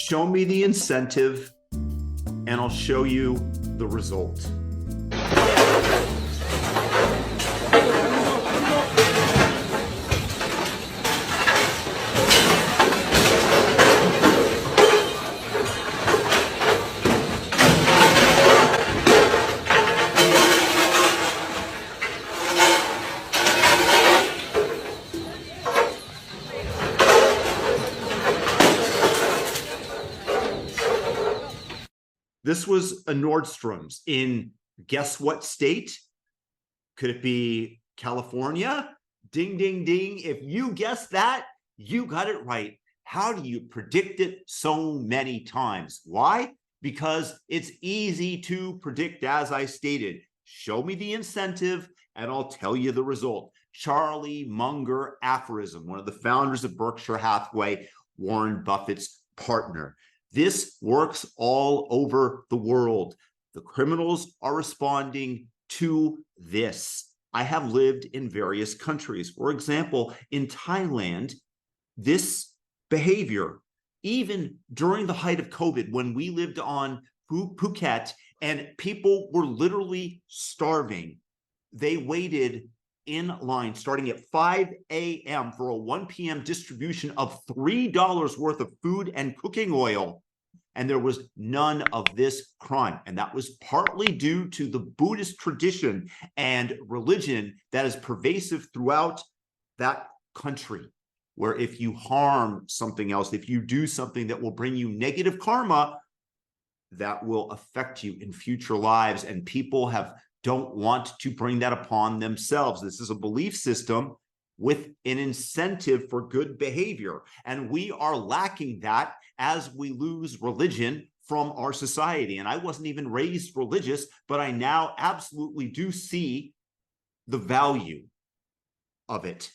Show me the incentive and I'll show you the result. This was a Nordstrom's in guess what state? Could it be California? Ding, ding, ding. If you guessed that, you got it right. How do you predict it so many times? Why? Because it's easy to predict, as I stated. Show me the incentive and I'll tell you the result. Charlie Munger aphorism, one of the founders of Berkshire Hathaway, Warren Buffett's partner. This works all over the world. The criminals are responding to this. I have lived in various countries. For example, in Thailand, this behavior, even during the height of COVID, when we lived on Phuket and people were literally starving, they waited in line starting at 5 a.m. for a 1 p.m. distribution of $3 worth of food and cooking oil. And there was none of this crime. And that was partly due to the Buddhist tradition and religion that is pervasive throughout that country, where if you harm something else, if you do something that will bring you negative karma, that will affect you in future lives. And people don't want to bring that upon themselves. This is a belief system with an incentive for good behavior. And we are lacking that as we lose religion from our society. And I wasn't even raised religious, but I now absolutely do see the value of it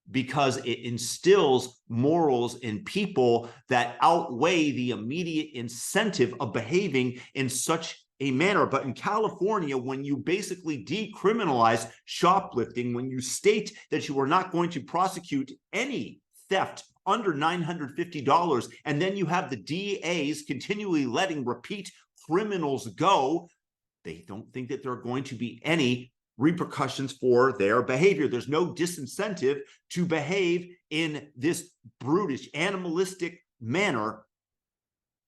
because it instills morals in people that outweigh the immediate incentive of behaving in such a manner. But in California, when you basically decriminalize shoplifting, when you state that you are not going to prosecute any theft under $950, and then you have the DAs continually letting repeat criminals go, they don't think that there are going to be any repercussions for their behavior. There's no disincentive to behave in this brutish, animalistic manner.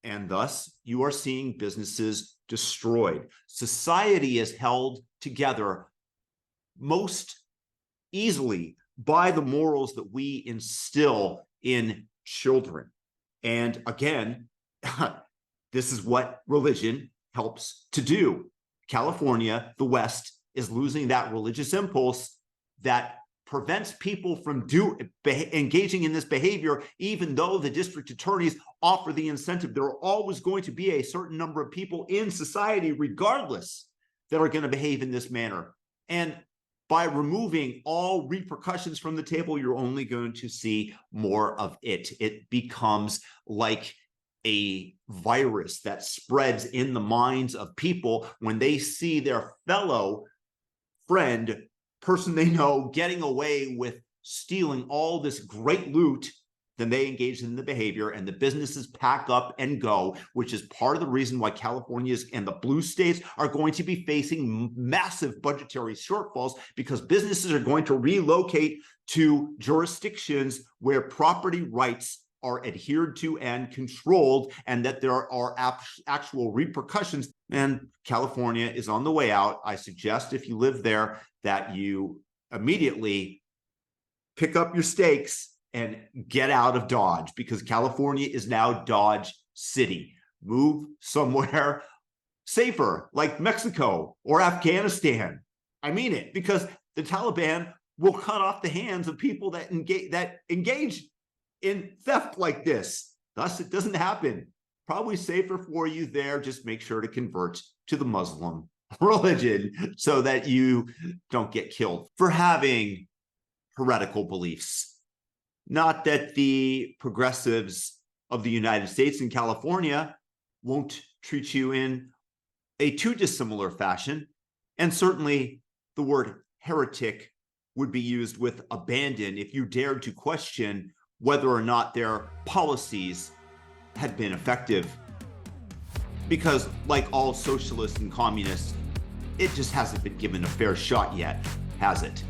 And thus, you are seeing businesses destroyed. Society is held together most easily by the morals that we instill in children. And again, this is what religion helps to do. California, the West, is losing that religious impulse that prevents people from engaging in this behavior, even though the district attorneys offer the incentive. There are always going to be a certain number of people in society, regardless, that are going to behave in this manner. And by removing all repercussions from the table, you're only going to see more of it. It becomes like a virus that spreads in the minds of people when they see their fellow friend, person they know, getting away with stealing all this great loot. Then they engage in the behavior and the businesses pack up and go, which is part of the reason why California and the blue states are going to be facing massive budgetary shortfalls, because businesses are going to relocate to jurisdictions where property rights are adhered to and controlled, and that there are actual repercussions. And California is on the way out. I suggest if you live there that you immediately pick up your stakes and get out of Dodge, because California is now Dodge City. Move somewhere safer, like Mexico or Afghanistan. I mean it, because the Taliban will cut off the hands of people that engage in theft like this. Thus, it doesn't happen. Probably safer for you there. Just make sure to convert to the Muslim religion so that you don't get killed for having heretical beliefs. Not that the progressives of the United States and California won't treat you in a too dissimilar fashion. And certainly the word heretic would be used with abandon if you dared to question whether or not their policies had been effective, because like all socialists and communists, it just hasn't been given a fair shot yet, has it?